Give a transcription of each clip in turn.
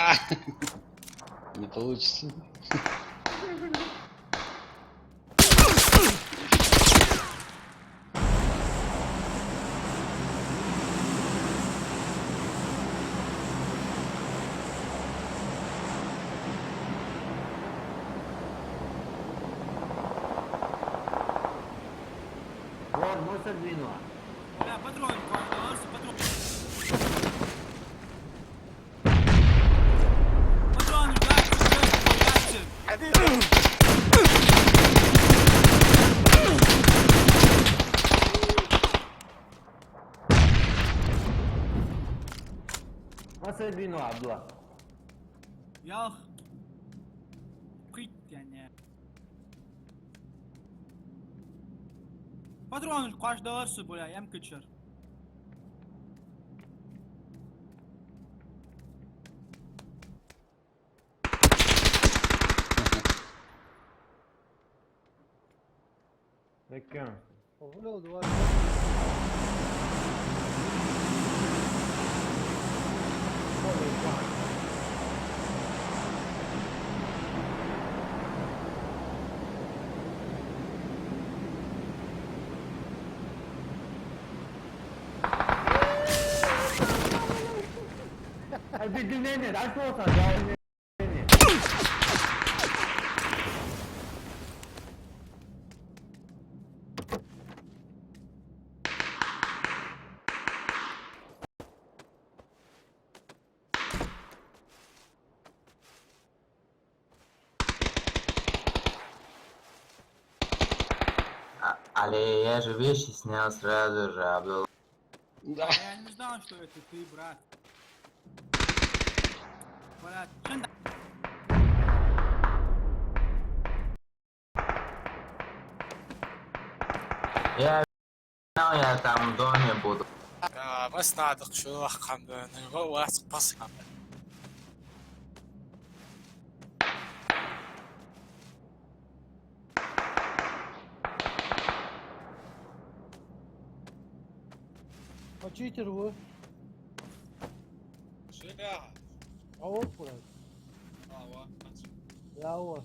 А! Не получится. Вот, мусор двинула. Бля, патрон, патрон. Патрон, гайчик. Mısır двинула, Абдулла. Yağ. Kıyt yani. Патрон, каждый раз, бля, ям кычыр. Bekliyorum. Öyle oldu var. Bir dinleyin, açma olsan daha dinleyin. Але я же вещи снял сразу же, Абдул. Да. Я не знал, что это ты, брат. Брат, чем да? Я знал, я там в доме буду. بس نعتق شو راح نغوى بس А читер bu? شو يا Avuk burası. Ya o.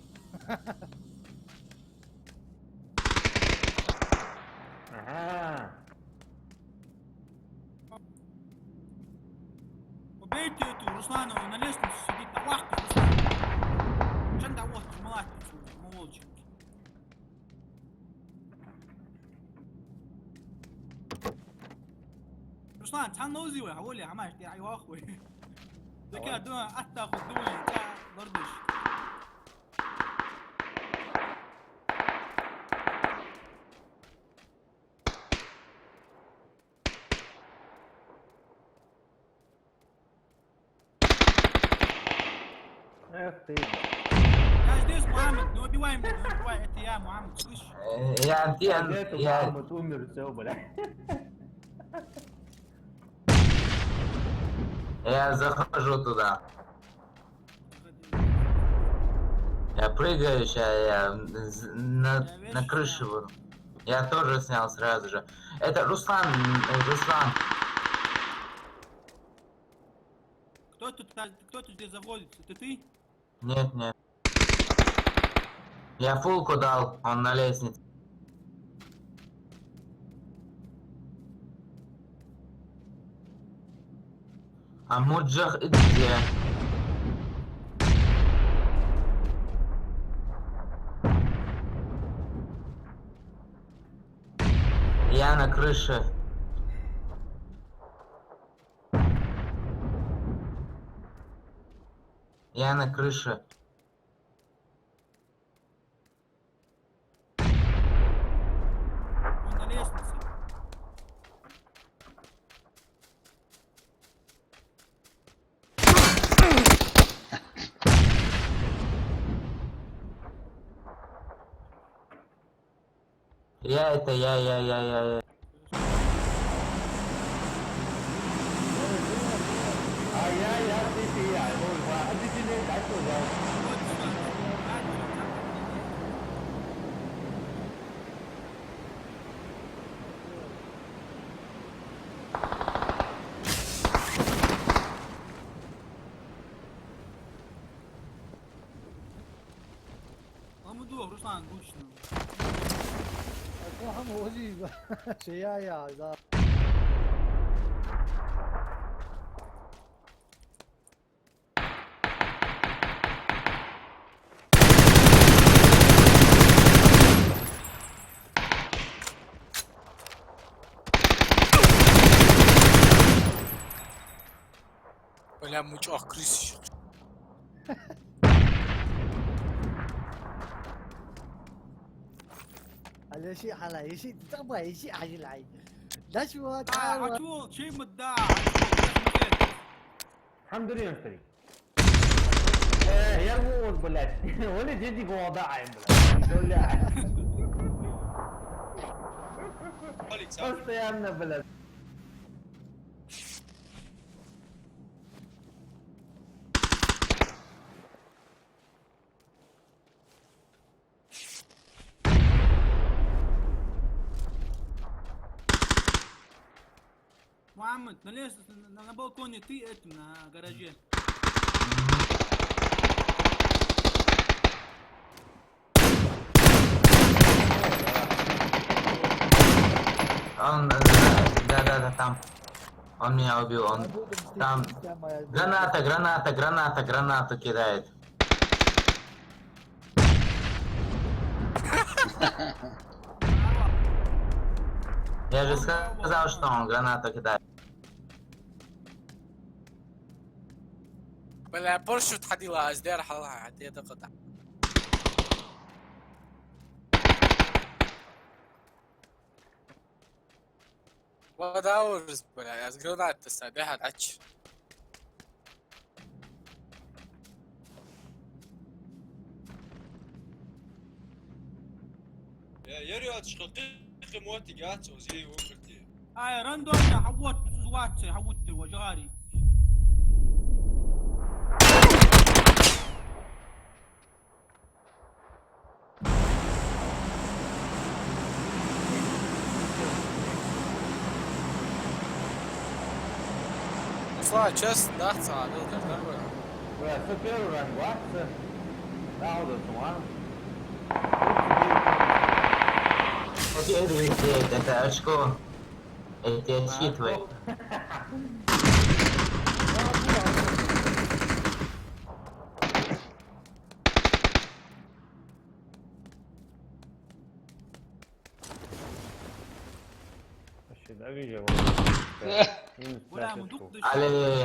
Ага. Убейте эту Русланову на лестнице сидит на вахте, Руслан. Чем да вот, молодец, молодчик. Руслан, تنوزي ولا هقول لي عماش دي ايوه اخوي. ده كده دون حتى خد دون بتاع ضربش. Эх ты. يا جديس محمد نو بيواي من نو بيواي انت يا محمد وش Я Газету я Мухаммад умер, все, бля. я захожу туда. Я прыгаю сейчас, на крыше буду. Я тоже снял сразу же. Это Руслан, Руслан. кто тут здесь заводится? Это ты? Нет, нет. Я фулку дал, он на лестнице. А Муджах где? Я на крыше. Я на крыше. Он на лестнице. Я. Я, ты, я. А ты dinleyin, açma ya. Вот сюда. غمدوه روسلان قول شنو. أكون هم وزيب شيايا إذا بلا مجوع كريس على شيء على شيء تبغى شيء على العين لا شو تعال عجول شي مداع. الحمد لله نشتري يا الموت بلاد ولا جدي وضاع يا بلاد ولا بس يا ابن بلاد محمد ليش на балконе ты этим на гараже. Он, да, там. Он меня убил, он там. Гранату кидает. Я же сказал, что он гранату кидает. بلا برشو تحدي لها ازدار حلها عدي قطع وداورز بلا از جرونات تستديها داتش يا ريال شقيق موتي قاعد وزي وقلتي هاي راندوم حوت زوات حوت وجاري. صار تشست ضغط صار سكر ورنجوات تاخذ الطوال Окей, лететь, это очко. Эти очки твои. ده видео ولا مدق Але.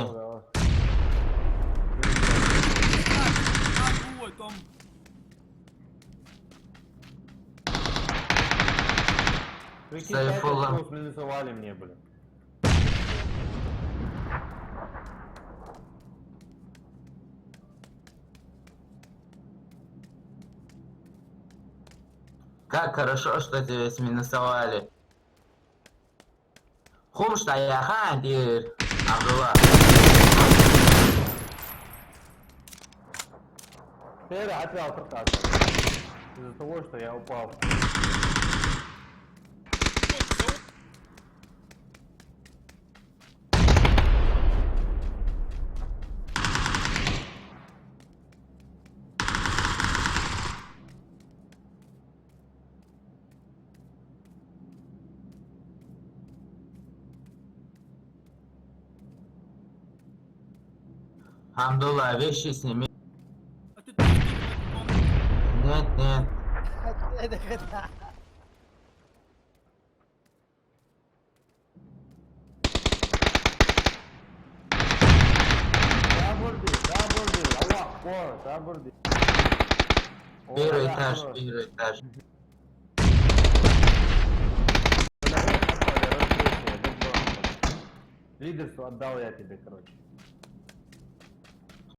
هو توم. Прикинь, минусовали мне, блин. Как хорошо, что тебя сминусовали. Хумшта я хандир. Абдулла. Теперь опять прокат. Из-за того, что я упал. Абдулла, вещи сними. А ты тоже Нет. هذا خدعة Табурди. Первый этаж. Лидерство отдал я тебе, короче.